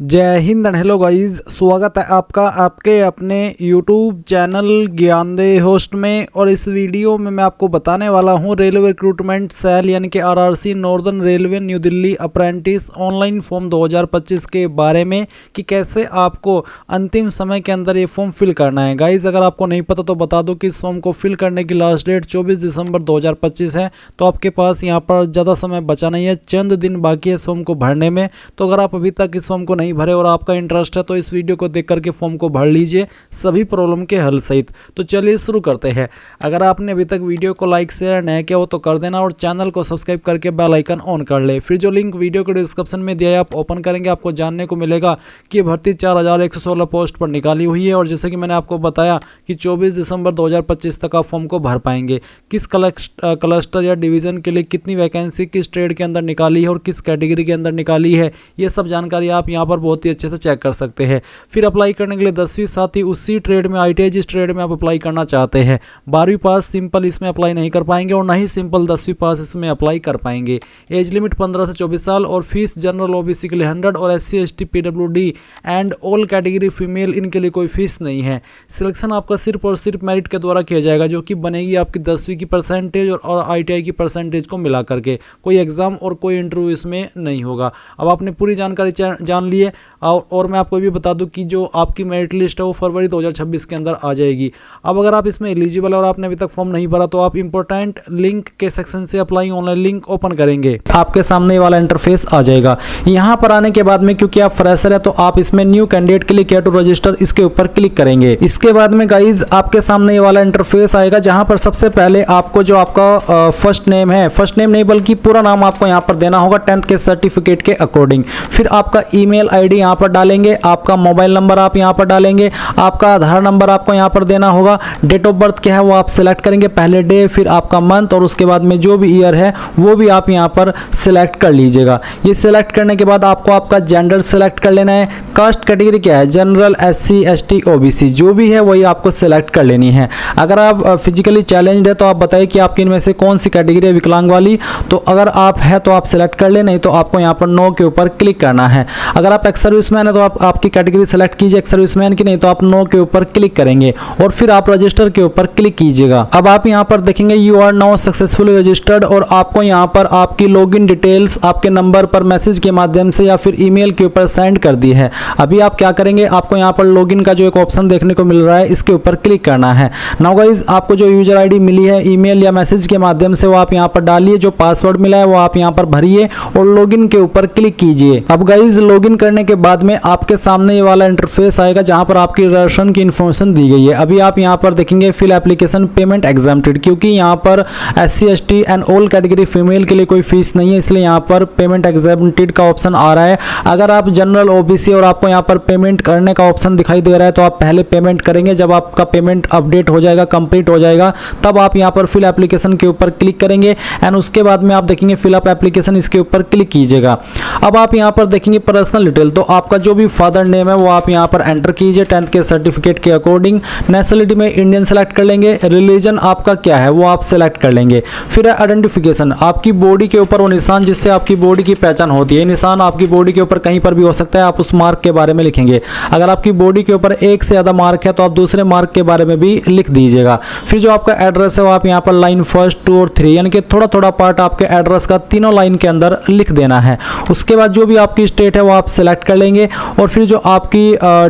जय Hind and hello guys, स्वागत है आपका आपके अपने YouTube चैनल ज्ञानदेह होस्ट में। और इस वीडियो में मैं आपको बताने वाला हूं रेलवे रिक्रूटमेंट सेल यानी कि RRC northern railway new Delhi apprentice online form 2025 के बारे में कि कैसे आपको अंतिम समय के अंदर ये फॉर्म फिल करना है। गाइस अगर आपको नहीं पता तो बता दो कि इस फॉर्म को फिल करने की लास्ट डेट 24 दिसंबर 2025 है। तो आपके पास यहाँ पर ज़्यादा समय बचा नहीं है, चंद दिन बाकी है इस फॉर्म को भरने में। तो अगर आप अभी तक इस फॉर्म को नहीं भरे और आपका इंटरेस्ट है तो इस वीडियो को देख करके फॉर्म को भर लीजिए सभी प्रॉब्लम के हल सहित। तो चलिए शुरू करते हैं। अगर आपने अभी तक वीडियो को लाइक शेयर नहीं किया हो तो कर देना और चैनल को सब्सक्राइब करके बेल आइकन ऑन कर ले। फिर जो लिंक वीडियो के डिस्क्रिप्शन में दिया है आप ओपन करेंगे, आपको जानने को मिलेगा कि भर्ती 4116 पोस्ट पर निकाली हुई है। और जैसे कि मैंने आपको बताया कि 24 दिसंबर 2025 तक आप फॉर्म को भर पाएंगे। किस क्लस्टर या डिवीजन के लिए कितनी वैकेंसी किस ट्रेड के अंदर निकाली है और किस कैटेगरी के अंदर निकाली है, ये सब जानकारी आप यहाँ पर बहुत ही अच्छे से चेक कर सकते हैं। फिर अप्लाई करने के लिए 10वीं साथ ही उसी ट्रेड में ITI जिस ट्रेड में आप अप्लाई करना चाहते हैं 12वीं पास सिंपल इसमें अप्लाई नहीं कर पाएंगे और ना ही सिंपल 10वीं पास इसमें अप्लाई कर पाएंगे। एज लिमिट 15 से 24 साल और फीस जनरल OBC के लिए 100 और SC ST PWD and all category female इनके लिए कोई फीस नहीं है। सिलेक्शन आपका सिर्फ और सिर्फ मेरिट के द्वारा किया जाएगा जो कि बनेगी आपकी 10वीं की परसेंटेज और ITI की परसेंटेज को मिला करके। कोई एग्जाम और कोई इंटरव्यू इसमें नहीं होगा। अब आपने पूरी जानकारी जान ली है और मैं आपको भी बता दूं कि जो आपकी मेरिट लिस्ट है वो फरवरी 2026 के अंदर आ जाएगी। अब अगर आप इसमें एलिजिबल है और आपने अभी तक फॉर्म नहीं भरा तो आप इंपॉर्टेंट लिंक के सेक्शन से अप्लाई ऑनलाइन लिंक ओपन करेंगे, आपके सामने वाला इंटरफेस आ जाएगा। यहाँ पर आने के बाद में क्योंकि आप फ्रेशर है तो आप इसमें न्यू कैंडिडेट के लिए क्या टू रजिस्टर इसके ऊपर क्लिक करेंगे। इसके बाद में गाइज आपके सामने ये वाला इंटरफेस आएगा जहाँ पर सबसे पहले आपको जो आपका फर्स्ट नेम है, फर्स्ट नेम नहीं बल्कि पूरा नाम आपको यहाँ पर देना होगा 10th के सर्टिफिकेट के अकॉर्डिंग। फिर आपका ईमेल ID यहाँ पर डालेंगे, आपका मोबाइल नंबर आप यहाँ पर डालेंगे, आपका आधार नंबर आपको यहाँ पर देना होगा। डेट ऑफ बर्थ क्या है वो आप सिलेक्ट करेंगे, पहले डे फिर आपका मंथ और उसके बाद में जो भी ईयर है वो भी आप यहाँ पर सिलेक्ट कर लीजिएगा। ये सिलेक्ट करने के बाद आपको आपका जेंडर सिलेक्ट कर लेना है। कास्ट कैटेगरी क्या है, जनरल SC ST OBC जो भी है वही आपको सिलेक्ट कर लेनी है। अगर आप फिजिकली चैलेंज्ड है तो आप बताइए कि आपकी इनमें से कौन सी कैटेगरी है विकलांग वाली। तो अगर आप है तो आप सिलेक्ट कर ले, नहीं तो आपको यहाँ पर नो के ऊपर क्लिक करना है। अगर आप एक्स सर्विसमैन है तो आप आपकी कैटेगरी सेलेक्ट कीजिए एक्स सर्विसमैन की, नहीं तो आप नो के ऊपर क्लिक करेंगे और फिर आप रजिस्टर के ऊपर क्लिक कीजिएगा। अब आप यहाँ पर देखेंगे you are now successfully registered और आपको यहाँ पर आपकी लॉगिन डिटेल्स आपके नंबर पर मैसेज के माध्यम से या फिर ईमेल के ऊपर सेंड कर दी है। अभी आप क्या करेंगे, आपको यहाँ पर लॉगिन का जो एक ऑप्शन देखने को मिल रहा है इसके ऊपर क्लिक करना है। नाउ गाइज आपको जो यूजर ID मिली है ईमेल या मैसेज के माध्यम से वो आप यहाँ पर डालिए, जो पासवर्ड मिला है वो आप यहाँ पर भरिए और लॉगिन के ऊपर क्लिक कीजिए। अब गाइज लॉगिन करने के बाद में आपके सामने ये वाला इंटरफेस आएगा जहां पर आपकी रजिस्ट्रेशन की इन्फॉर्मेशन दी गई है। अभी आप यहां पर देखेंगे फिल एप्लीकेशन पेमेंट एग्जाम्प्टेड, क्योंकि यहां पर SC ST and all category female के लिए कोई फीस नहीं है इसलिए यहां पर पेमेंट एग्जाम्प्टेड का ऑप्शन आ रहा है। अगर आप जनरल OBC और आपको यहां पर पेमेंट करने का ऑप्शन दिखाई दे रहा है तो आप पहले पेमेंट करेंगे। जब आपका पेमेंट अपडेट हो जाएगा, कंप्लीट हो जाएगा, तब आप यहां पर फिल एप्लीकेशन के ऊपर क्लिक करेंगे एंड उसके बाद में आप देखेंगे फिल अप एप्लीकेशन इसके ऊपर क्लिक कीजिएगा। अब आप यहां पर देखेंगे पर्सनल डिटेल, तो आपका जो भी फादर नेम है वो आप यहाँ पर एंटर कीजिए 10th के सर्टिफिकेट के अकॉर्डिंग। नेशनलिटी में इंडियन सेलेक्ट कर लेंगे। रिलीजन आपका क्या है वो आप सेलेक्ट कर लेंगे। फिर आइडेंटिफिकेशन, आपकी बॉडी के ऊपर वो निशान जिससे आपकी बॉडी की पहचान होती है, निशान आपकी बॉडी के ऊपर कहीं पर भी हो सकता है, आप उस मार्क के बारे में लिखेंगे। अगर आपकी बॉडी के ऊपर एक से ज़्यादा मार्क है तो आप दूसरे मार्क के बारे में भी लिख दीजिएगा। फिर जो आपका एड्रेस है वो आप यहाँ पर लाइन 1, 2 और 3 यानी कि थोड़ा थोड़ा पार्ट आपके एड्रेस का तीनों लाइन के अंदर लिख देना है। उसके बाद जो भी आपकी स्टेट है वो आप सेलेक्ट कर लेंगे और फिर जो आपकी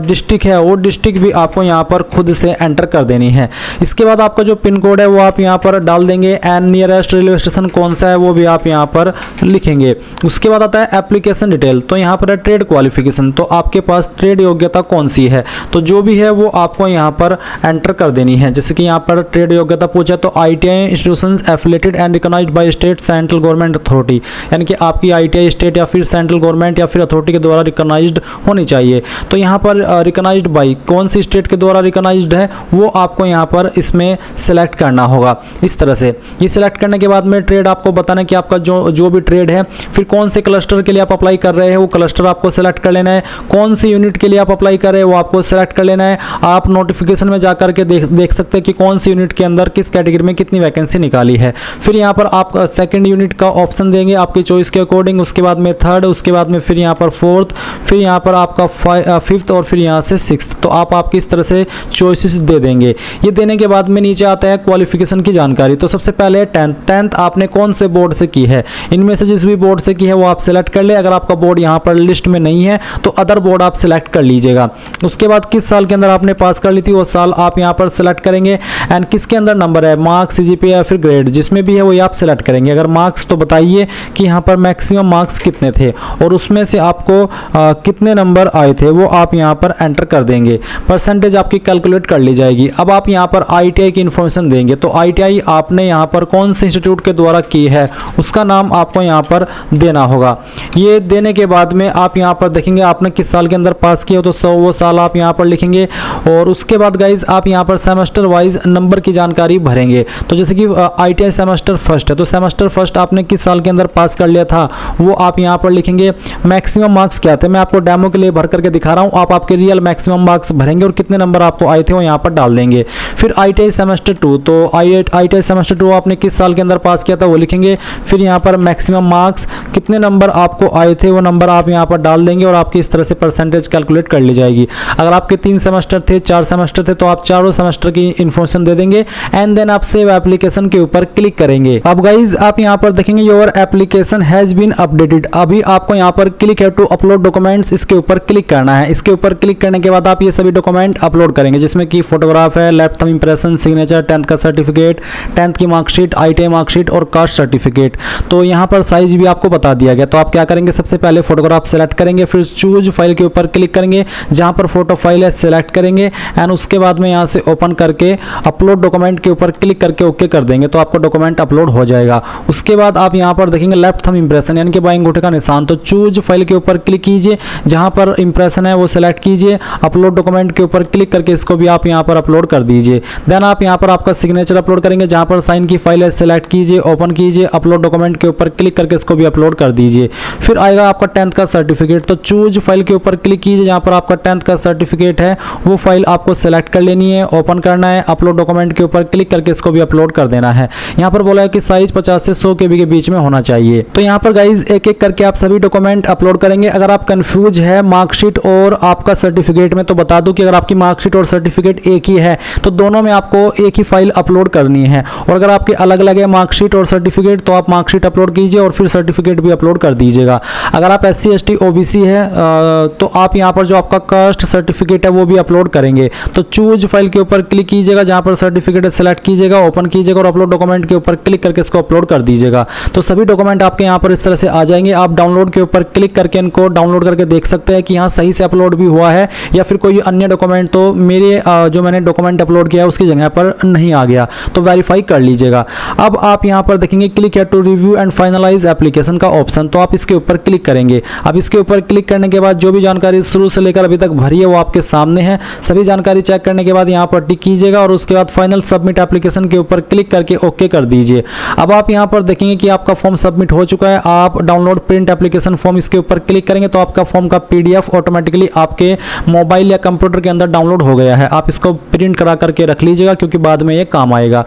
डिस्ट्रिक्ट है वो डिस्ट्रिक्ट भी आपको यहाँ पर खुद से एंटर कर देनी है। इसके बाद आपका जो पिन कोड है वो आप यहाँ पर डाल देंगे एंड नियरेस्ट रेलवे स्टेशन कौन सा है वो भी आप यहाँ पर लिखेंगे। उसके बाद आता है एप्लीकेशन डिटेल, तो यहाँ पर है ट्रेड क्वालिफिकेशन, तो आपके पास ट्रेड योग्यता कौन सी है तो जो भी है वो आपको यहाँ पर एंटर कर देनी है। जैसे कि यहाँ पर ट्रेड योग्यता पूछा तो ITI institutions affiliated and recognized by state central government authority, यानी कि आपकी ITI स्टेट या फिर सेंट्रल गवर्नमेंट या फिर अथॉरिटी के द्वारा रिकॉग्नाइज्ड होनी चाहिए। तो यहाँ पर रिकॉग्नाइज्ड बाय कौन सी स्टेट के द्वारा रिकॉग्नाइज्ड है वो आपको यहाँ पर इसमें सेलेक्ट करना होगा। इस तरह से ये सिलेक्ट करने के बाद में ट्रेड आपको बताना है कि आपका जो भी ट्रेड है, फिर कौन से क्लस्टर के लिए आप अप्लाई कर रहे हैं वो क्लस्टर आपको सेलेक्ट कर लेना है, कौन सी यूनिट के लिए आप अप्लाई कर रहे हैं वो आपको सेलेक्ट कर लेना है। आप नोटिफिकेशन में जाकर के देख सकते हैं कि कौन सी यूनिट के अंदर किस कैटेगरी में कितनी वैकेंसी निकाली है। फिर यहाँ पर आप सेकंड यूनिट का ऑप्शन देंगे आपकी चॉइस के अकॉर्डिंग, उसके बाद में थर्ड, उसके बाद में फिर यहाँ पर फोर्थ फिर यहाँ पर आपका 5th और फिर यहाँ से 6th। तो आप आपकी इस तरह से चॉइसेस दे देंगे। ये देने के बाद में नीचे आता है क्वालिफिकेशन की जानकारी। तो सबसे पहले 10th आपने कौन से बोर्ड से की है, इनमें से जिस भी बोर्ड से की है वो आप सेलेक्ट कर ले। अगर आपका बोर्ड यहाँ पर लिस्ट में नहीं है तो अदर बोर्ड आप सेलेक्ट कर लीजिएगा। उसके बाद किस साल के अंदर आपने पास कर ली थी वो साल आप यहाँ पर सेलेक्ट करेंगे। एंड किसके अंदर नंबर है, मार्क्स, CGPA या फिर ग्रेड, जिसमें भी है वो आप सेलेक्ट करेंगे। अगर मार्क्स तो बताइए कि यहाँ पर मैक्सिमम मार्क्स कितने थे और उसमें से आपको कितने नंबर आए थे वो आप यहाँ पर एंटर कर देंगे। परसेंटेज आपकी कैलकुलेट कर ली जाएगी। अब आप यहाँ पर ITI की इन्फॉर्मेशन देंगे। तो ITI आपने यहाँ पर कौन से इंस्टीट्यूट के द्वारा की है उसका नाम आपको यहाँ पर देना होगा। ये देने के बाद में आप यहाँ पर देखेंगे आपने किस साल के अंदर पास किया, तो वो साल आप यहाँ पर लिखेंगे। और उसके बाद गाइज आप यहाँ पर सेमेस्टर वाइज नंबर की जानकारी भरेंगे। तो जैसे कि ITI सेमेस्टर फर्स्ट है तो सेमेस्टर फर्स्ट आपने किस साल के अंदर पास कर लिया था वो आप यहाँ पर लिखेंगे। मैक्सिमम मार्क्स क्या थे, मैं आपको डेमो के लिए भर करके दिखा रहा हूँ। आप आपके रियल मैक्सिमम मार्क्स भरेंगे और कितने नंबर आपको आए थे वो यहाँ पर डाल देंगे। फिर ITI सेमेस्टर 2, तो ITI सेमेस्टर 2 आपने किस साल के अंदर पास किया था वो लिखेंगे। फिर यहाँ पर मैक्सिमम मार्क्स कितने नंबर आपको आए थे वो नंबर आप यहाँ पर डाल देंगे और आपकी इस तरह से परसेंटेज कैलकुलेट कर ली जाएगी। अगर आपके 3 सेमेस्टर थे, 4 सेमेस्टर थे तो आप चारों सेमेस्टर की इन्फॉर्मेशन दे देंगे। एंड देन आप सेव एप्लीकेशन के ऊपर क्लिक करेंगे। अब गाइज आप यहाँ पर देखेंगे your application has been updated. अभी आपको यहाँ पर click here to upload documents, इसके ऊपर क्लिक करना है। इसके ऊपर क्लिक करने के बाद आप ये सभी डॉक्यूमेंट अपलोड करेंगे जिसमें कि फोटोग्राफ है, left thumb impression, signature, 10th का सर्टिफिकेट, 10th की मार्कशीट, ITI मार्कशीट और कास्ट सर्टिफिकेट। तो यहाँ पर साइज भी आपको बता दिया गया। तो आप क्या करेंगे, सबसे पहले फोटोग्राफ सेलेक्ट करेंगे, फिर चूज फाइल के ऊपर क्लिक करेंगे, जहाँ पर फोटो फाइल है सेलेक्ट करेंगे एंड उसके बाद में यहाँ से ओपन करके अपलोड डॉक्यूमेंट के ऊपर क्लिक करके ओके कर देंगे तो आपका डॉक्यूमेंट अपलोड हो जाएगा। उसके बाद आप यहाँ पर देखेंगे लेफ्ट थंब इंप्रेशन यानी कि बाएं अंगूठे का निशान। तो चूज फाइल के ऊपर क्लिक कीजिए, जहाँ पर इंप्रेशन है वो सेलेक्ट कीजिए, अपलोड डॉक्यूमेंट के ऊपर क्लिक करके इसको भी आप यहाँ पर अपलोड कर दीजिए। देन आप यहाँ पर आपका सिग्नेचर अपलोड करेंगे, जहाँ पर साइन की फाइल है सेलेक्ट कीजिए, ओपन कीजिए, अपलोड डॉक्यूमेंट के ऊपर क्लिक करके इसको भी अपलोड कर दीजिए। फिर आएगा आपका 10th का सर्टिफिकेट। तो चूज फाइल के ऊपर क्लिक कीजिए, जहाँ पर आपका 10th का सर्टिफिकेट है वो फाइल आपको सेलेक्ट कर लेनी है, ओपन करना है, अपलोड डॉक्यूमेंट के ऊपर क्लिक करके इसको भी अपलोड कर देना है। यहाँ पर बोला है कि साइज 50 से 100 KB के बीच में होना चाहिए। तो यहाँ पर गाइज एक एक करके आप सभी डॉक्यूमेंट अपलोड करेंगे। अगर आप कंफ्यूज है मार्कशीट और आपका सर्टिफिकेट में तो बता दूं कि अगर आपकी मार्कशीट और सर्टिफिकेट एक ही है तो दोनों में आपको एक ही फाइल अपलोड करनी है। और अगर आपके अलग अलग है मार्कशीट और सर्टिफिकेट तो आप मार्कशीट अपलोड कीजिए और फिर सर्टिफिकेट भी अपलोड कर दीजिएगा। अगर आप SC ST OBC है तो आप यहाँ पर जो आपका कास्ट सर्टिफिकेट है वो भी अपलोड करेंगे। तो चूज फाइल के ऊपर क्लिक कीजिएगा, जहाँ पर सर्टिफिकेट सेलेक्ट कीजिएगा, ओपन कीजिएगा और अपलोड डॉक्यूमेंट के ऊपर क्लिक करके इसको अपलोड कर दीजिएगा। तो सभी डॉक्यूमेंट आपके यहाँ पर इस तरह से आ जाएंगे। आप डाउनलोड के ऊपर क्लिक करके इनको डाउनलोड करके देख सकते हैं कि यहाँ सही से अपलोड भी हुआ है या फिर कोई अन्य डॉक्यूमेंट तो मेरे जो मैंने डॉक्यूमेंट अपलोड किया है उसकी जगह पर नहीं आ गया, तो वेरीफाई कर लीजिएगा। अब आप यहाँ पर देखेंगे click here to review and finalize application का ऑप्शन, तो आप इसके ऊपर क्लिक करेंगे। अब इसके ऊपर क्लिक करने के बाद जो भी जानकारी शुरू से लेकर अभी तक भरी है वो आपके सामने है। सभी जानकारी चेक करने के बाद यहाँ पर टिक कीजिएगा और उसके बाद फाइनल सबमिट एप्लीकेशन के ऊपर क्लिक करके ओके कर दीजिए। अब आप यहाँ पर देखेंगे कि आपका फॉर्म सबमिट हो चुका है। आप डाउनलोड प्रिंट एप्लीकेशन फॉर्म इसके ऊपर क्लिक करेंगे तो आपका फॉर्म का PDF ऑटोमेटिकली आपके मोबाइल या कंप्यूटर के अंदर डाउनलोड हो गया है। आप इसको प्रिंट करा करके रख लीजिएगा क्योंकि बाद में ये काम आएगा।